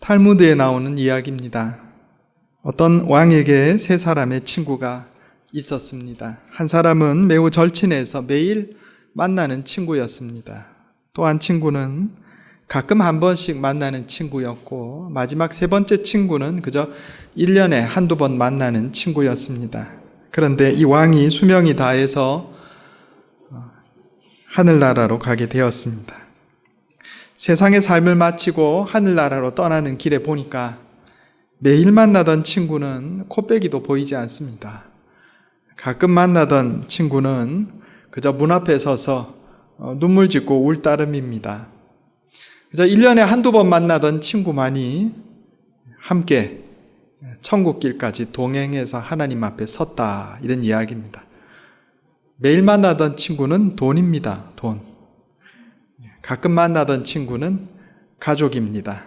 탈무드에 나오는 이야기입니다. 어떤 왕에게 세 사람의 친구가 있었습니다. 한 사람은 매우 절친해서 매일 만나는 친구였습니다. 또 한 친구는 가끔 한 번씩 만나는 친구였고, 마지막 세 번째 친구는 그저 1년에 한두 번 만나는 친구였습니다. 그런데 이 왕이 수명이 다해서 하늘나라로 가게 되었습니다. 세상의 삶을 마치고 하늘나라로 떠나는 길에 보니까 매일 만나던 친구는 코빼기도 보이지 않습니다. 가끔 만나던 친구는 그저 문 앞에 서서 눈물 짓고 울 따름입니다. 그저 1년에 한두 번 만나던 친구만이 함께 천국길까지 동행해서 하나님 앞에 섰다, 이런 이야기입니다. 매일 만나던 친구는 돈입니다. 돈. 가끔 만나던 친구는 가족입니다.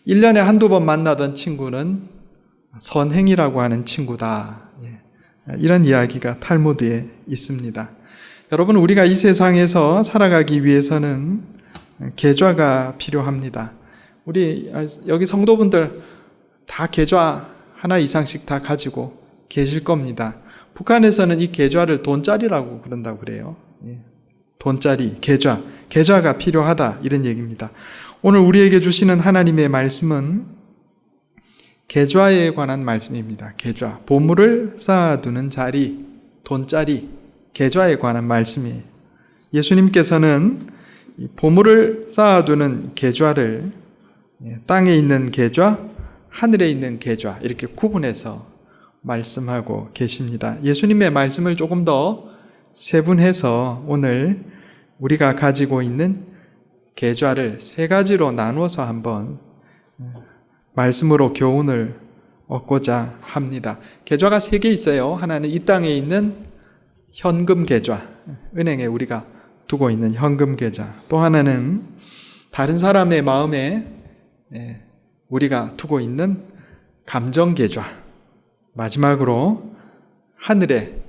1년에 한두 번 만나던 친구는 선행이라고 하는 친구다. 이런 이야기가 탈무드에 있습니다. 여러분, 우리가 이 세상에서 살아가기 위해서는 계좌가 필요합니다. 우리 여기 성도분들 다 계좌 하나 이상씩 다 가지고 계실 겁니다. 북한에서는 이 계좌를 돈짜리라고 그런다고 그래요. 돈짜리, 계좌가 필요하다, 이런 얘기입니다. 오늘 우리에게 주시는 하나님의 말씀은 계좌에 관한 말씀입니다. 계좌, 보물을 쌓아두는 자리, 돈짜리, 계좌에 관한 말씀이에요. 예수님께서는 보물을 쌓아두는 계좌를 땅에 있는 계좌, 하늘에 있는 계좌, 이렇게 구분해서 말씀하고 계십니다. 예수님의 말씀을 조금 더 세분해서 오늘 우리가 가지고 있는 계좌를 세 가지로 나누어서 한번 말씀으로 교훈을 얻고자 합니다. 계좌가 세 개 있어요. 하나는 이 땅에 있는 현금 계좌, 은행에 우리가 두고 있는 현금 계좌. 또 하나는 다른 사람의 마음에 우리가 두고 있는 감정 계좌. 마지막으로 하늘에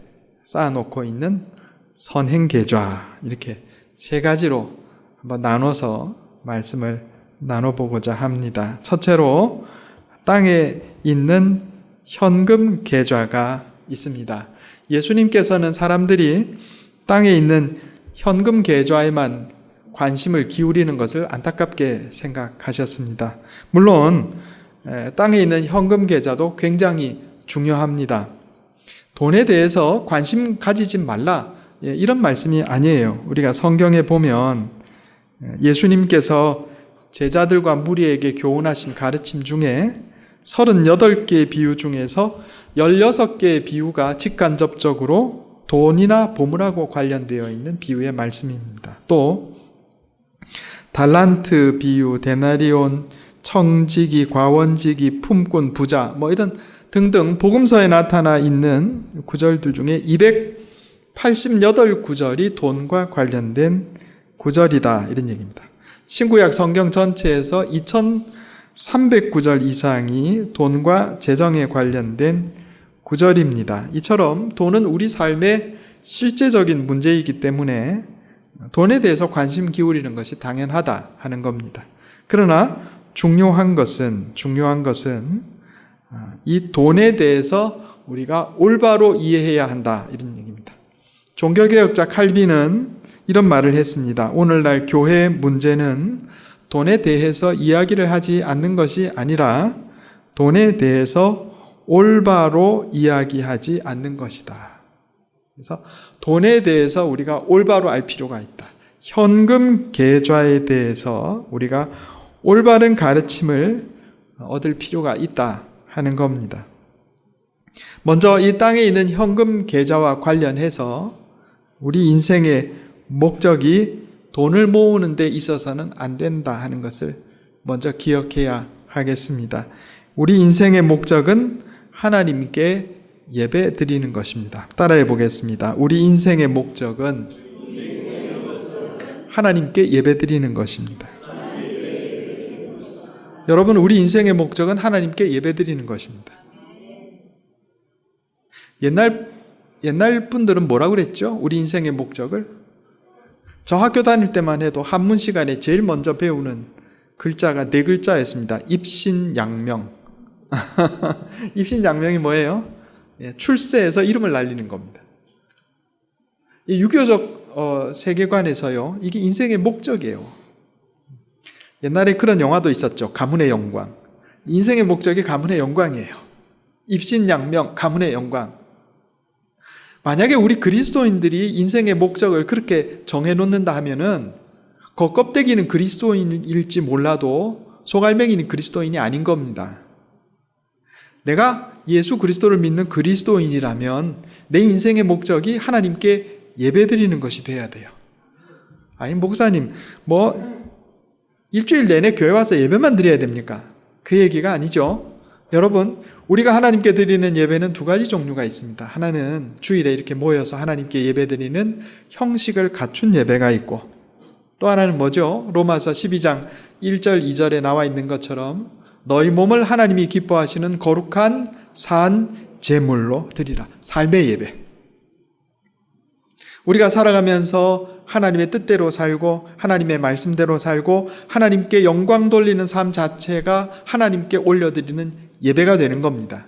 쌓아놓고 있는 선행 계좌. 이렇게 세 가지로 한번 나눠서 말씀을 나눠보고자 합니다. 첫째로 땅에 있는 현금 계좌가 있습니다. 예수님께서는 사람들이 땅에 있는 현금 계좌에만 관심을 기울이는 것을 안타깝게 생각하셨습니다. 물론 땅에 있는 현금 계좌도 굉장히 중요합니다. 돈에 대해서 관심 가지지 말라, 이런 말씀이 아니에요. 우리가 성경에 보면 예수님께서 제자들과 무리에게 교훈하신 가르침 중에 38개의 비유 중에서 16개의 비유가 직간접적으로 돈이나 보물하고 관련되어 있는 비유의 말씀입니다. 또 달란트 비유, 데나리온, 청지기, 과원지기, 품꾼, 부자, 이런 등등 복음서에 나타나 있는 구절들 중에 288구절이 돈과 관련된 구절이다, 이런 얘기입니다. 신구약 성경 전체에서 2300구절 이상이 돈과 재정에 관련된 구절입니다. 이처럼 돈은 우리 삶의 실제적인 문제이기 때문에 돈에 대해서 관심 기울이는 것이 당연하다 하는 겁니다. 그러나 중요한 것은 이 돈에 대해서 우리가 올바로 이해해야 한다, 이런 얘기입니다. 종교개혁자 칼빈은 이런 말을 했습니다. 오늘날 교회의 문제는 돈에 대해서 이야기를 하지 않는 것이 아니라 돈에 대해서 올바로 이야기하지 않는 것이다. 그래서 돈에 대해서 우리가 올바로 알 필요가 있다. 현금 계좌에 대해서 우리가 올바른 가르침을 얻을 필요가 있다 하는 겁니다. 먼저 이 땅에 있는 현금 계좌와 관련해서 우리 인생의 목적이 돈을 모으는 데 있어서는 안 된다 하는 것을 먼저 기억해야 하겠습니다. 우리 인생의 목적은 하나님께 예배 드리는 것입니다. 따라해 보겠습니다. 우리 인생의 목적은 하나님께 예배 드리는 것입니다. 여러분, 우리 인생의 목적은 하나님께 예배 드리는 것입니다. 옛날 분들은 뭐라고 그랬죠? 우리 인생의 목적을? 저 학교 다닐 때만 해도 한문 시간에 제일 먼저 배우는 글자가 4글자였습니다. 입신양명. 입신양명이 뭐예요? 출세해서 이름을 날리는 겁니다. 이 유교적 세계관에서요, 이게 인생의 목적이에요. 옛날에 그런 영화도 있었죠. 가문의 영광. 인생의 목적이 가문의 영광이에요. 입신양명, 가문의 영광. 만약에 우리 그리스도인들이 인생의 목적을 그렇게 정해놓는다 하면은 겉껍데기는 그리스도인일지 몰라도 속알맹이는 그리스도인이 아닌 겁니다. 내가 예수 그리스도를 믿는 그리스도인이라면 내 인생의 목적이 하나님께 예배드리는 것이 돼야 돼요. 아니 목사님 일주일 내내 교회 와서 예배만 드려야 됩니까? 그 얘기가 아니죠. 여러분, 우리가 하나님께 드리는 예배는 2가지 종류가 있습니다. 하나는 주일에 이렇게 모여서 하나님께 예배드리는 형식을 갖춘 예배가 있고, 또 하나는 뭐죠? 로마서 12장 1절 2절에 나와 있는 것처럼 너희 몸을 하나님이 기뻐하시는 거룩한 산 제물로 드리라. 삶의 예배. 우리가 살아가면서 하나님의 뜻대로 살고 하나님의 말씀대로 살고 하나님께 영광 돌리는 삶 자체가 하나님께 올려드리는 예배가 되는 겁니다.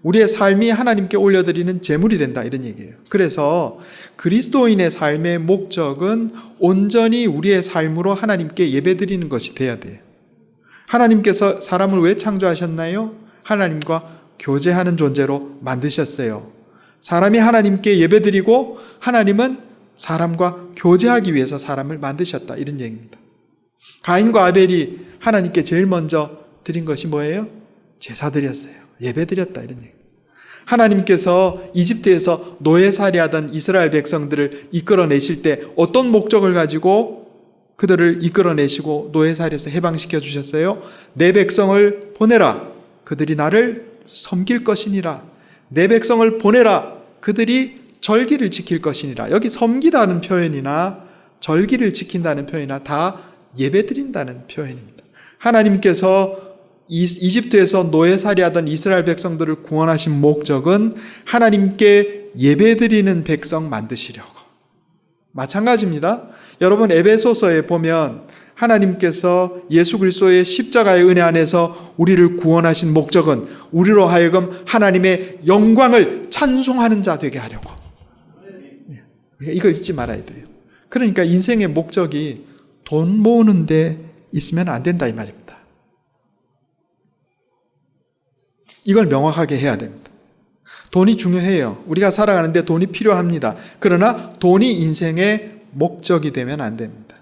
우리의 삶이 하나님께 올려드리는 제물이 된다, 이런 얘기예요. 그래서 그리스도인의 삶의 목적은 온전히 우리의 삶으로 하나님께 예배드리는 것이 돼야 돼요. 하나님께서 사람을 왜 창조하셨나요? 하나님과 교제하는 존재로 만드셨어요. 사람이 하나님께 예배드리고 하나님은 사람과 교제하기 위해서 사람을 만드셨다, 이런 얘기입니다. 가인과 아벨이 하나님께 제일 먼저 드린 것이 뭐예요? 제사 드렸어요. 예배 드렸다, 이런 얘기. 하나님께서 이집트에서 노예살이 하던 이스라엘 백성들을 이끌어내실 때 어떤 목적을 가지고 그들을 이끌어내시고 노예살이에서 해방시켜 주셨어요? 내 백성을 보내라. 그들이 나를 섬길 것이니라. 내 백성을 보내라. 그들이 절기를 지킬 것이니라. 여기 섬기다는 표현이나 절기를 지킨다는 표현이나 다 예배드린다는 표현입니다. 하나님께서 이집트에서 노예살이 하던 이스라엘 백성들을 구원하신 목적은 하나님께 예배드리는 백성 만드시려고. 마찬가지입니다. 여러분, 에베소서에 보면 하나님께서 예수 그리스도의 십자가의 은혜 안에서 우리를 구원하신 목적은 우리로 하여금 하나님의 영광을 찬송하는 자 되게 하려고. 이걸 잊지 말아야 돼요. 그러니까 인생의 목적이 돈 모으는 데 있으면 안 된다, 이 말입니다. 이걸 명확하게 해야 됩니다. 돈이 중요해요. 우리가 살아가는데 돈이 필요합니다. 그러나 돈이 인생의 목적이 되면 안 됩니다.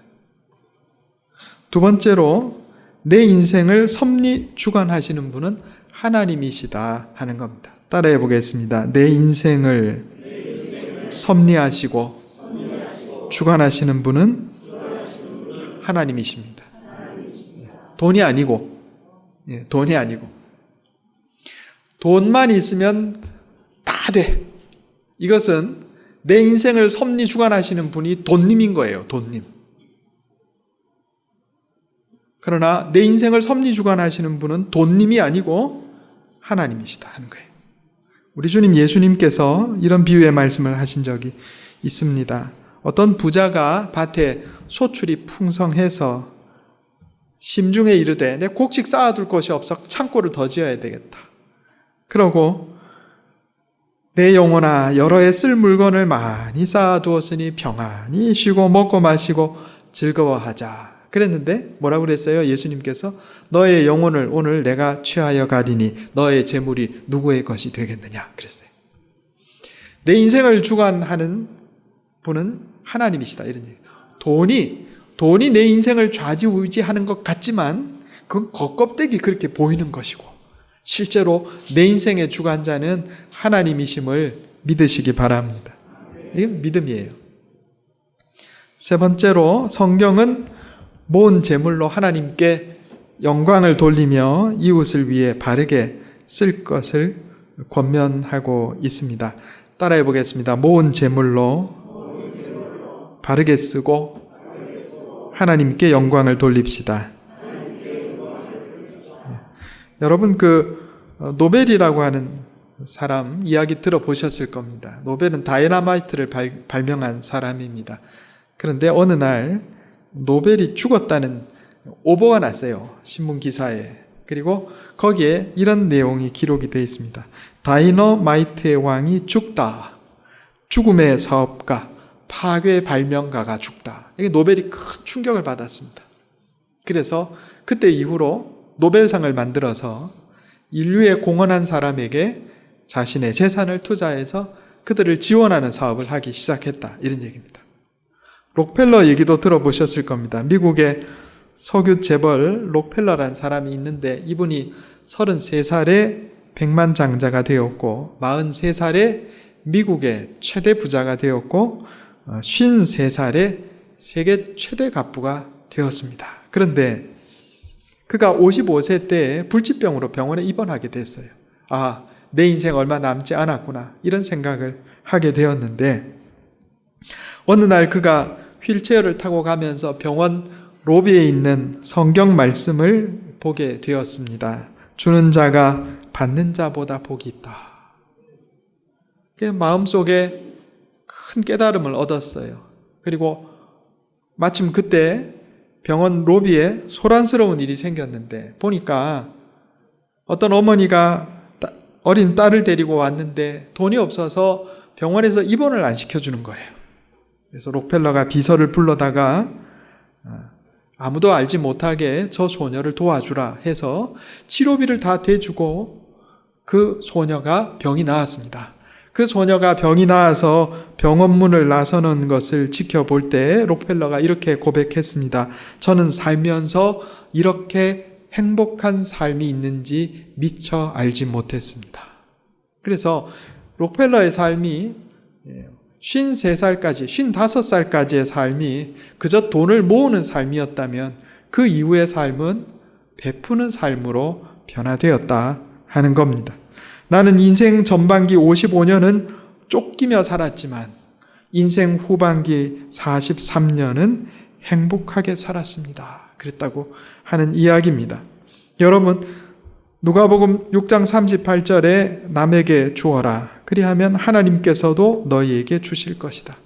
2번째로 내 인생을 섭리 주관하시는 분은 하나님이시다 하는 겁니다. 따라해 보겠습니다. 내 인생을 섭리하시고 주관하시는 분은 하나님이십니다. 돈이 아니고, 돈이 아니고. 돈만 있으면 다 돼. 이것은 내 인생을 섭리 주관하시는 분이 돈님인 거예요. 돈님. 그러나 내 인생을 섭리 주관하시는 분은 돈님이 아니고 하나님이시다 하는 거예요. 우리 주님 예수님께서 이런 비유의 말씀을 하신 적이 있습니다. 어떤 부자가 밭에 소출이 풍성해서 심중에 이르되 내 곡식 쌓아둘 곳이 없어 창고를 더 지어야 되겠다. 그러고 내 영혼아 여러 해 쓸 물건을 많이 쌓아두었으니 평안히 쉬고 먹고 마시고 즐거워하자. 그랬는데 뭐라고 그랬어요? 예수님께서 너의 영혼을 오늘 내가 취하여 가리니 너의 재물이 누구의 것이 되겠느냐 그랬어요. 내 인생을 주관하는 분은 하나님이시다, 이런 얘기. 돈이 내 인생을 좌지우지하는 것 같지만 그건 겉껍데기 그렇게 보이는 것이고 실제로 내 인생의 주관자는 하나님이심을 믿으시기 바랍니다. 이게 믿음이에요. 3번째로 성경은 모은 재물로 하나님께 영광을 돌리며 이웃을 위해 바르게 쓸 것을 권면하고 있습니다. 따라해 보겠습니다. 모은 재물로 바르게 쓰고 하나님께 영광을 돌립시다. 여러분 노벨이라고 하는 사람 이야기 들어보셨을 겁니다. 노벨은 다이너마이트를 발명한 사람입니다. 그런데 어느 날 노벨이 죽었다는 오보가 났어요. 신문 기사에. 그리고 거기에 이런 내용이 기록이 되어 있습니다. 다이너마이트의 왕이 죽다. 죽음의 사업가, 파괴 발명가가 죽다. 이게 노벨이 큰 충격을 받았습니다. 그래서 그때 이후로 노벨상을 만들어서 인류에 공헌한 사람에게 자신의 재산을 투자해서 그들을 지원하는 사업을 하기 시작했다. 이런 얘기입니다. 록펠러 얘기도 들어보셨을 겁니다. 미국의 석유 재벌 록펠러라는 사람이 있는데 이분이 33살에 백만장자가 되었고 43살에 미국의 최대 부자가 되었고 53살에 세계 최대 갑부가 되었습니다. 그런데 그가 55세 때 불치병으로 병원에 입원하게 됐어요. 아, 내 인생 얼마 남지 않았구나 이런 생각을 하게 되었는데 어느 날 그가 휠체어를 타고 가면서 병원 로비에 있는 성경 말씀을 보게 되었습니다. 주는 자가 받는 자보다 복이 있다. 마음속에 큰 깨달음을 얻었어요. 그리고 마침 그때 병원 로비에 소란스러운 일이 생겼는데 보니까 어떤 어머니가 어린 딸을 데리고 왔는데 돈이 없어서 병원에서 입원을 안 시켜주는 거예요. 그래서 록펠러가 비서를 불러다가 아무도 알지 못하게 저 소녀를 도와주라 해서 치료비를 다 대주고 그 소녀가 병이 나았습니다. 그 소녀가 병이 나아서 병원 문을 나서는 것을 지켜볼 때 록펠러가 이렇게 고백했습니다. 저는 살면서 이렇게 행복한 삶이 있는지 미처 알지 못했습니다. 그래서 록펠러의 삶이 53살까지, 55살까지의 삶이 그저 돈을 모으는 삶이었다면 그 이후의 삶은 베푸는 삶으로 변화되었다 하는 겁니다. 나는 인생 전반기 55년은 쫓기며 살았지만 인생 후반기 43년은 행복하게 살았습니다. 그랬다고 하는 이야기입니다. 여러분, 누가복음 6장 38절에 남에게 주어라. 그리하면 하나님께서도 너희에게 주실 것이다.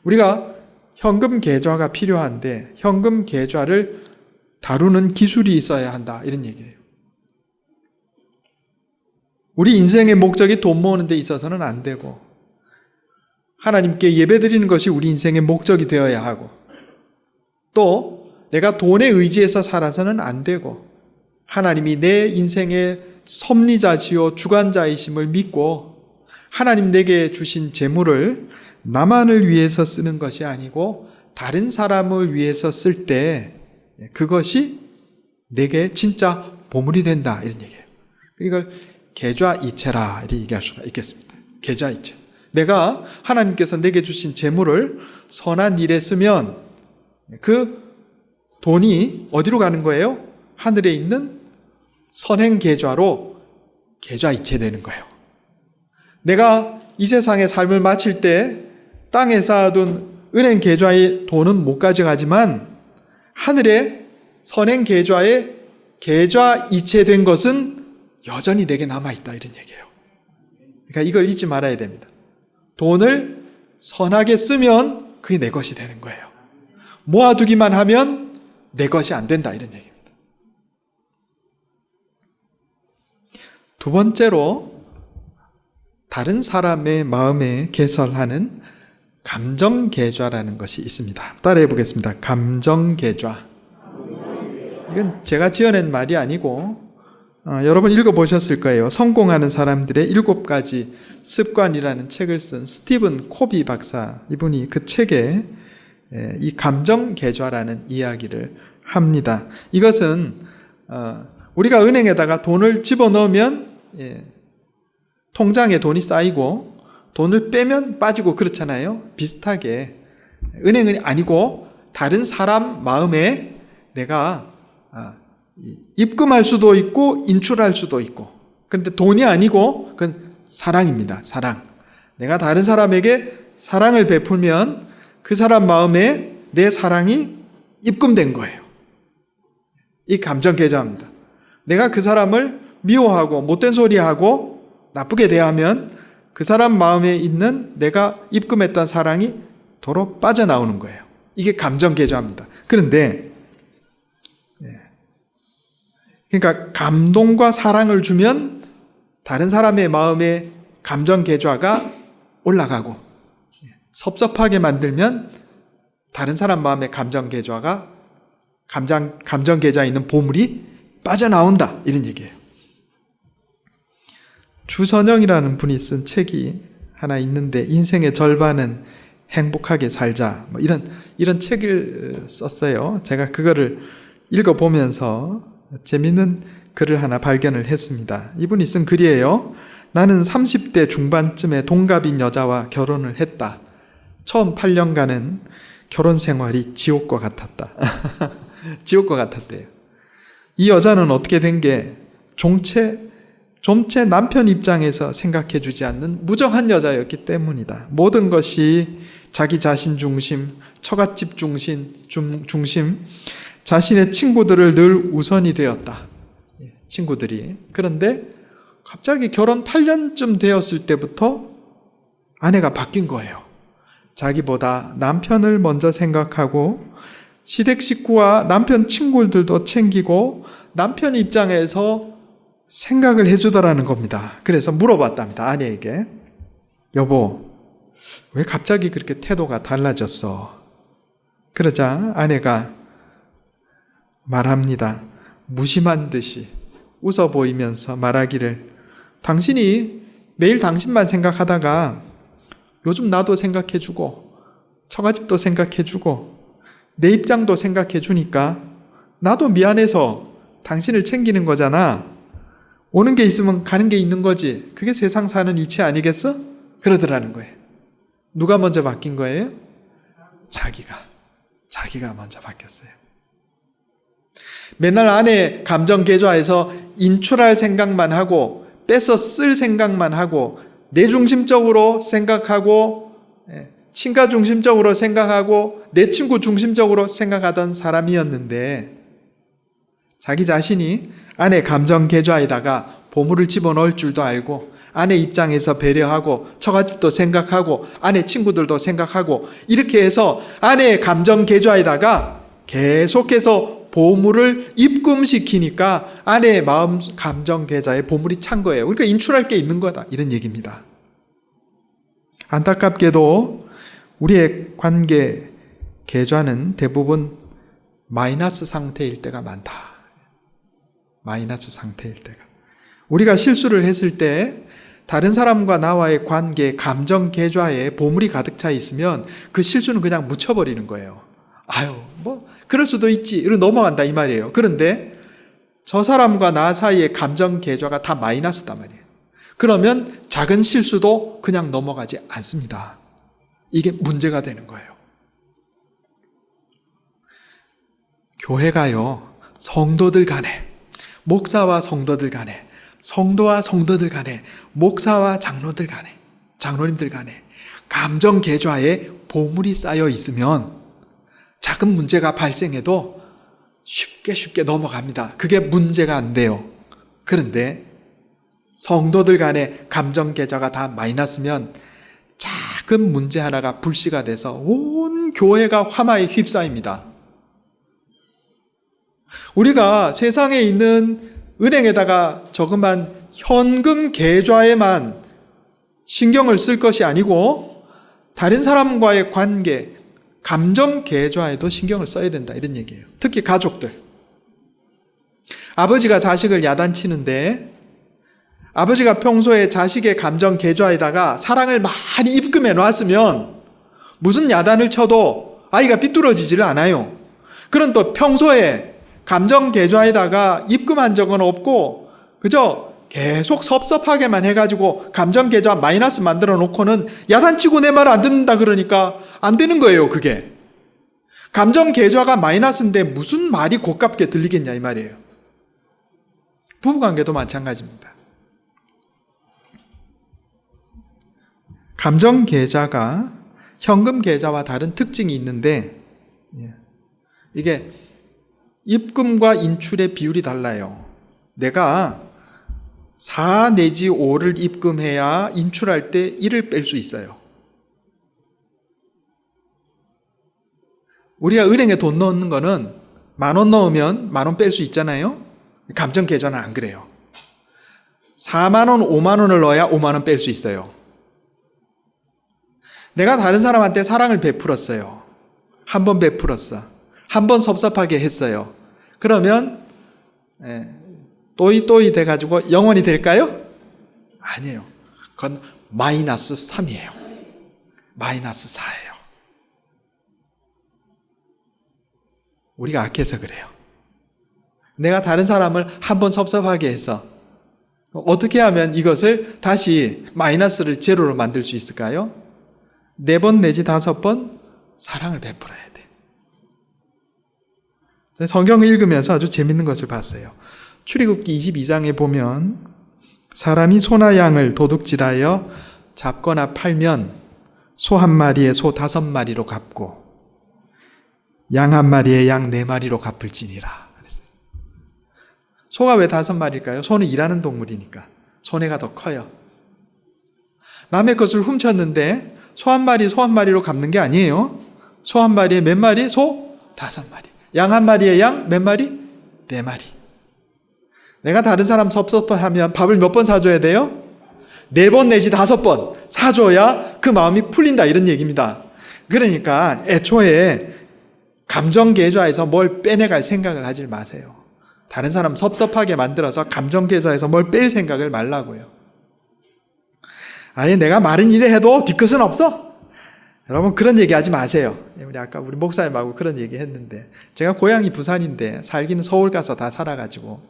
우리가 현금 계좌가 필요한데 현금 계좌를 다루는 기술이 있어야 한다. 이런 얘기예요. 우리 인생의 목적이 돈 모으는 데 있어서는 안 되고 하나님께 예배드리는 것이 우리 인생의 목적이 되어야 하고 또 내가 돈에 의지해서 살아서는 안 되고 하나님이 내 인생의 섭리자시요 주관자이심을 믿고 하나님 내게 주신 재물을 나만을 위해서 쓰는 것이 아니고 다른 사람을 위해서 쓸 때 그것이 내게 진짜 보물이 된다 이런 얘기예요. 이걸 계좌이체라 이렇게 얘기할 수가 있겠습니다. 계좌이체. 내가 하나님께서 내게 주신 재물을 선한 일에 쓰면 그 돈이 어디로 가는 거예요? 하늘에 있는 선행 계좌로 계좌이체되는 거예요. 내가 이 세상의 삶을 마칠 때 땅에 쌓아둔 은행 계좌의 돈은 못 가져가지만 하늘의 선행 계좌에 계좌이체된 것은 여전히 내게 남아있다 이런 얘기예요. 그러니까 이걸 잊지 말아야 됩니다. 돈을 선하게 쓰면 그게 내 것이 되는 거예요. 모아두기만 하면 내 것이 안 된다 이런 얘기입니다. 두 번째로 다른 사람의 마음에 개설하는 감정계좌라는 것이 있습니다. 따라해 보겠습니다. 감정계좌. 이건 제가 지어낸 말이 아니고 여러분 읽어보셨을 거예요. 성공하는 사람들의 7가지 습관이라는 책을 쓴 스티븐 코비 박사, 이분이 그 책에 이 감정계좌라는 이야기를 합니다. 이것은 우리가 은행에다가 돈을 집어넣으면 통장에 돈이 쌓이고 돈을 빼면 빠지고 그렇잖아요. 비슷하게 은행은 아니고 다른 사람 마음에 내가 입금할 수도 있고 인출할 수도 있고, 그런데 돈이 아니고 그건 사랑입니다. 사랑. 내가 다른 사람에게 사랑을 베풀면 그 사람 마음에 내 사랑이 입금된 거예요. 이 감정계좌입니다. 내가 그 사람을 미워하고 못된 소리하고 나쁘게 대하면 그 사람 마음에 있는 내가 입금했던 사랑이 도로 빠져나오는 거예요. 이게 감정계좌입니다. 그런데 그러니까 감동과 사랑을 주면 다른 사람의 마음에 감정 계좌가 올라가고, 섭섭하게 만들면 다른 사람 마음의 감정 계좌가 감정 계좌에 있는 보물이 빠져나온다, 이런 얘기예요. 주선영이라는 분이 쓴 책이 하나 있는데, 인생의 절반은 행복하게 살자, 뭐 이런 책을 썼어요. 제가 그거를 읽어보면서 재밌는 글을 하나 발견을 했습니다. 이분이 쓴 글이에요. 나는 30대 중반쯤에 동갑인 여자와 결혼을 했다. 처음 8년간은 결혼 생활이 지옥과 같았다. 지옥과 같았대요. 이 여자는 어떻게 된 게 좀채 남편 입장에서 생각해 주지 않는 무정한 여자였기 때문이다. 모든 것이 자기 자신 중심, 처갓집 중심, 자신의 친구들을 늘 우선이 되었다. 친구들이. 그런데 갑자기 결혼 8년쯤 되었을 때부터 아내가 바뀐 거예요. 자기보다 남편을 먼저 생각하고 시댁 식구와 남편 친구들도 챙기고 남편 입장에서 생각을 해주더라는 겁니다. 그래서 물어봤답니다. 아내에게. 여보, 왜 갑자기 그렇게 태도가 달라졌어? 그러자 아내가 말합니다. 무심한 듯이 웃어 보이면서 말하기를, 당신이 매일 당신만 생각하다가 요즘 나도 생각해주고 처가집도 생각해주고 내 입장도 생각해주니까 나도 미안해서 당신을 챙기는 거잖아. 오는 게 있으면 가는 게 있는 거지. 그게 세상 사는 이치 아니겠어? 그러더라는 거예요. 누가 먼저 바뀐 거예요? 자기가 먼저 바뀌었어요. 맨날 아내 감정 계좌에서 인출할 생각만 하고 뺏어 쓸 생각만 하고 내 중심적으로 생각하고 친가 중심적으로 생각하고 내 친구 중심적으로 생각하던 사람이었는데, 자기 자신이 아내 감정 계좌에다가 보물을 집어넣을 줄도 알고 아내 입장에서 배려하고 처가집도 생각하고 아내 친구들도 생각하고 이렇게 해서 아내의 감정 계좌에다가 계속해서 보물을 입금시키니까 아내의 마음 감정 계좌에 보물이 찬 거예요. 그러니까 인출할 게 있는 거다, 이런 얘기입니다. 안타깝게도 우리의 관계 계좌는 대부분 마이너스 상태일 때가 많다. 마이너스 상태일 때가. 우리가 실수를 했을 때 다른 사람과 나와의 관계, 감정 계좌에 보물이 가득 차 있으면 그 실수는 그냥 묻혀버리는 거예요. 그럴 수도 있지, 이러고 넘어간다, 이 말이에요. 그런데 저 사람과 나 사이의 감정 계좌가 다 마이너스단 말이에요. 그러면 작은 실수도 그냥 넘어가지 않습니다. 이게 문제가 되는 거예요. 교회가요, 성도들 간에, 목사와 성도들 간에, 성도와 성도들 간에, 목사와 장로들 간에, 장로님들 간에 감정 계좌에 보물이 쌓여 있으면 작은 문제가 발생해도 쉽게 넘어갑니다. 그게 문제가 안 돼요. 그런데 성도들 간에 감정 계좌가 다 마이너스면 작은 문제 하나가 불씨가 돼서 온 교회가 화마에 휩싸입니다. 우리가 세상에 있는 은행에다가 저금한 현금 계좌에만 신경을 쓸 것이 아니고 다른 사람과의 관계, 감정 계좌에도 신경을 써야 된다, 이런 얘기예요. 특히 가족들. 아버지가 자식을 야단치는데 아버지가 평소에 자식의 감정 계좌에다가 사랑을 많이 입금해 놨으면 무슨 야단을 쳐도 아이가 삐뚤어지지를 않아요. 그런 또 평소에 감정 계좌에다가 입금한 적은 없고 그저 계속 섭섭하게만 해가지고 감정 계좌 마이너스 만들어 놓고는 야단치고 내 말 안 듣는다 그러니까 안 되는 거예요. 그게 감정 계좌가 마이너스인데 무슨 말이 고깝게 들리겠냐, 이 말이에요. 부부관계도 마찬가지입니다. 감정 계좌가 현금 계좌와 다른 특징이 있는데 이게 입금과 인출의 비율이 달라요. 내가 4 내지 5를 입금해야 인출할 때 1을 뺄 수 있어요. 우리가 은행에 돈 넣는 거는 10,000원 넣으면 10,000원 뺄 수 있잖아요. 감정 계좌는 안 그래요. 4만 원, 5만 원을 넣어야 5만 원 뺄 수 있어요. 내가 다른 사람한테 사랑을 베풀었어요. 한 번 베풀었어. 한 번 섭섭하게 했어요. 그러면 또이 돼가지고 영원히 될까요? 아니에요. 그건 마이너스 3이에요. 마이너스 4예요. 우리가 악해서 그래요. 내가 다른 사람을 한 번 섭섭하게 해서 어떻게 하면 이것을 다시 마이너스를 제로로 만들 수 있을까요? 4번 내지 5번 사랑을 베풀어야 돼. 성경을 읽으면서 아주 재밌는 것을 봤어요. 출애굽기 22장에 보면 사람이 소나 양을 도둑질하여 잡거나 팔면 소 한 마리에 소 5마리로 갚고 양 한 마리에 양 4마리로 갚을지니라. 소가 왜 5마리일까요? 소는 일하는 동물이니까. 손해가 더 커요. 남의 것을 훔쳤는데 소 한 마리로 갚는 게 아니에요. 소 한 마리에 몇 마리? 소 5마리. 양 한 마리에 양 몇 마리? 4마리. 내가 다른 사람 섭섭하면 밥을 몇 번 사줘야 돼요? 4번 내지 5번 사줘야 그 마음이 풀린다 이런 얘기입니다. 그러니까 애초에 감정 계좌에서 뭘 빼내갈 생각을 하지 마세요. 다른 사람 섭섭하게 만들어서 감정 계좌에서 뭘 뺄 생각을 말라고요. 아예 내가 말은 이래 해도 뒤끝은 없어? 여러분 그런 얘기 하지 마세요. 우리 목사님하고 그런 얘기 했는데 제가 고향이 부산인데 살기는 서울 가서 다 살아가지고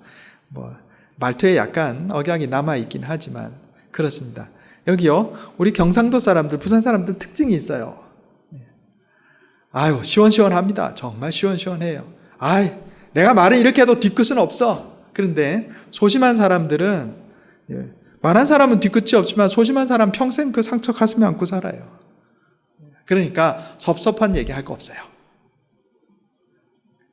말투에 약간 억양이 남아있긴 하지만 그렇습니다. 여기요 우리 경상도 사람들 부산 사람들 특징이 있어요. 아유 시원시원합니다. 정말 시원시원해요. 내가 말을 이렇게 해도 뒤끝은 없어. 그런데 소심한 사람들은 말한 사람은 뒤끝이 없지만 소심한 사람 평생 그 상처 가슴에 안고 살아요. 그러니까 섭섭한 얘기 할 거 없어요.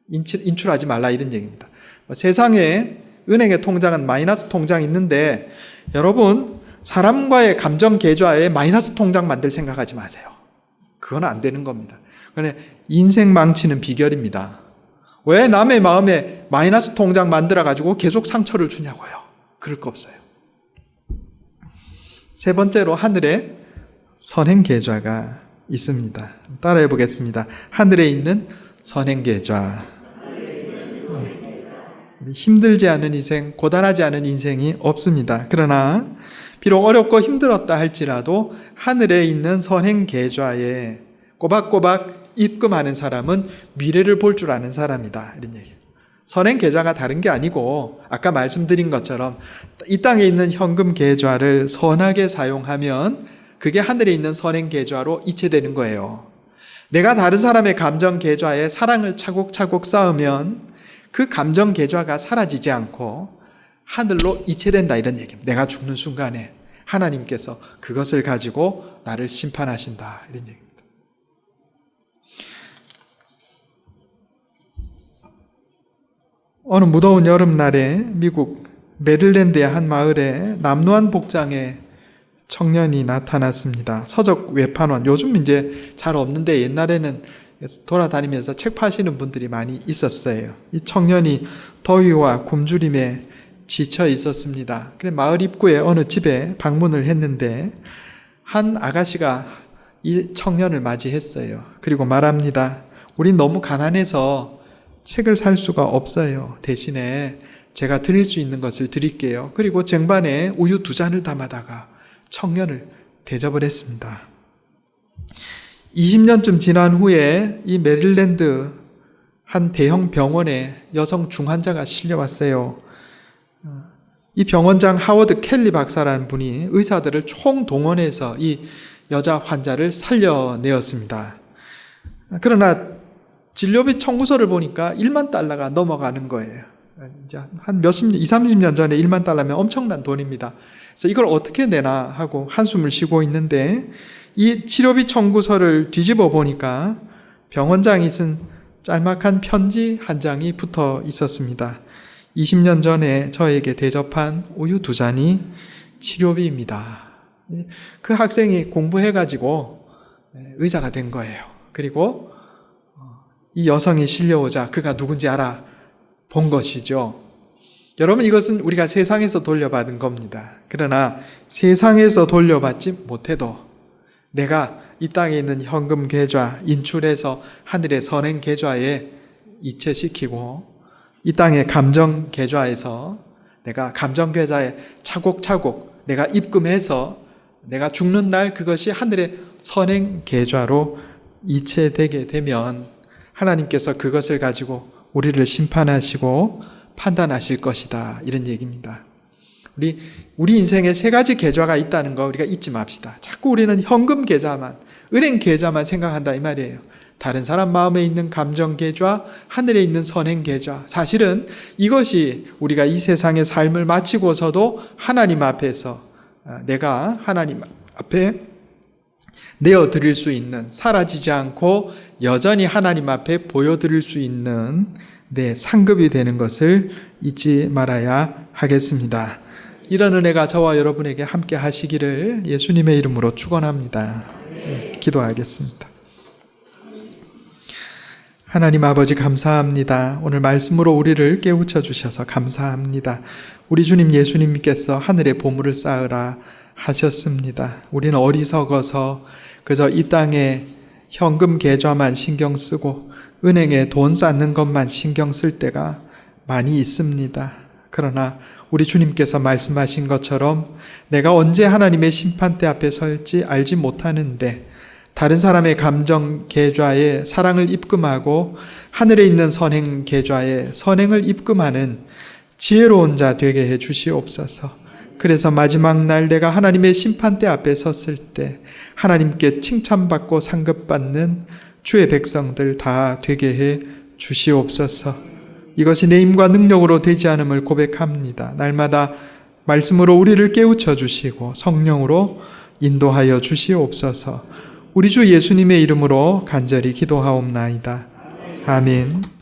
인출하지 말라 이런 얘기입니다. 세상에 은행의 통장은 마이너스 통장이 있는데 여러분 사람과의 감정 계좌에 마이너스 통장 만들 생각하지 마세요. 그건 안 되는 겁니다. 그런데 인생 망치는 비결입니다. 왜 남의 마음에 마이너스 통장 만들어가지고 계속 상처를 주냐고요. 그럴 거 없어요. 세 번째로 하늘에 선행계좌가 있습니다. 따라해 보겠습니다. 하늘에 있는 선행계좌. 힘들지 않은 인생, 고단하지 않은 인생이 없습니다. 그러나 비록 어렵고 힘들었다 할지라도 하늘에 있는 선행계좌에 꼬박꼬박 입금하는 사람은 미래를 볼 줄 아는 사람이다. 이런 얘기예요. 선행계좌가 다른 게 아니고 아까 말씀드린 것처럼 이 땅에 있는 현금 계좌를 선하게 사용하면 그게 하늘에 있는 선행계좌로 이체되는 거예요. 내가 다른 사람의 감정 계좌에 사랑을 차곡차곡 쌓으면 그 감정 계좌가 사라지지 않고 하늘로 이체된다 이런 얘기입니다. 내가 죽는 순간에 하나님께서 그것을 가지고 나를 심판하신다 이런 얘기입니다. 어느 무더운 여름날에 미국 메릴랜드의 한 마을에 남루한 복장의 청년이 나타났습니다. 서적 외판원, 요즘 이제 잘 없는데 옛날에는 돌아다니면서 책 파시는 분들이 많이 있었어요. 이 청년이 더위와 굶주림에 지쳐 있었습니다. 그래 마을 입구에 어느 집에 방문을 했는데 한 아가씨가 이 청년을 맞이했어요. 그리고 말합니다. 우린 너무 가난해서 책을 살 수가 없어요. 대신에 제가 드릴 수 있는 것을 드릴게요. 그리고 쟁반에 우유 2잔을 담아다가 청년을 대접을 했습니다. 20년쯤 지난 후에 이 메릴랜드 한 대형 병원에 여성 중환자가 실려왔어요. 이 병원장 하워드 켈리 박사라는 분이 의사들을 총동원해서 이 여자 환자를 살려내었습니다. 그러나 진료비 청구서를 보니까 1만 달러가 넘어가는 거예요. 이제 한 20, 30년 전에 1만 달러면 엄청난 돈입니다. 그래서 이걸 어떻게 내나 하고 한숨을 쉬고 있는데 이 치료비 청구서를 뒤집어 보니까 병원장이 쓴 짤막한 편지 한 장이 붙어 있었습니다. 20년 전에 저에게 대접한 우유 2잔이 치료비입니다. 그 학생이 공부해가지고 의사가 된 거예요. 그리고 이 여성이 실려오자 그가 누군지 알아본 것이죠. 여러분, 이것은 우리가 세상에서 돌려받은 겁니다. 그러나 세상에서 돌려받지 못해도 내가 이 땅에 있는 현금 계좌 인출해서 하늘의 선행 계좌에 이체시키고 이 땅의 감정 계좌에서 내가 감정 계좌에 차곡차곡 내가 입금해서 내가 죽는 날 그것이 하늘의 선행 계좌로 이체되게 되면 하나님께서 그것을 가지고 우리를 심판하시고 판단하실 것이다, 이런 얘기입니다. 우리 인생에 세 가지 계좌가 있다는 거 우리가 잊지 맙시다. 자꾸 우리는 현금 계좌만, 은행 계좌만 생각한다 이 말이에요. 다른 사람 마음에 있는 감정 계좌, 하늘에 있는 선행 계좌, 사실은 이것이 우리가 이 세상의 삶을 마치고서도 하나님 앞에서 내가 하나님 앞에 내어드릴 수 있는, 사라지지 않고 여전히 하나님 앞에 보여드릴 수 있는 내 상급이 되는 것을 잊지 말아야 하겠습니다. 이런 은혜가 저와 여러분에게 함께 하시기를 예수님의 이름으로 축원합니다. 기도하겠습니다. 하나님 아버지, 감사합니다. 오늘 말씀으로 우리를 깨우쳐 주셔서 감사합니다. 우리 주님 예수님께서 하늘에 보물을 쌓으라 하셨습니다. 우리는 어리석어서 그저 이 땅에 현금 계좌만 신경 쓰고 은행에 돈 쌓는 것만 신경 쓸 때가 많이 있습니다. 그러나 우리 주님께서 말씀하신 것처럼 내가 언제 하나님의 심판대 앞에 설지 알지 못하는데 다른 사람의 감정 계좌에 사랑을 입금하고 하늘에 있는 선행 계좌에 선행을 입금하는 지혜로운 자 되게 해 주시옵소서. 그래서 마지막 날 내가 하나님의 심판대 앞에 섰을 때 하나님께 칭찬받고 상급받는 주의 백성들 다 되게 해 주시옵소서. 이것이 내 힘과 능력으로 되지 않음을 고백합니다. 날마다 말씀으로 우리를 깨우쳐 주시고 성령으로 인도하여 주시옵소서. 우리 주 예수님의 이름으로 간절히 기도하옵나이다. 아멘.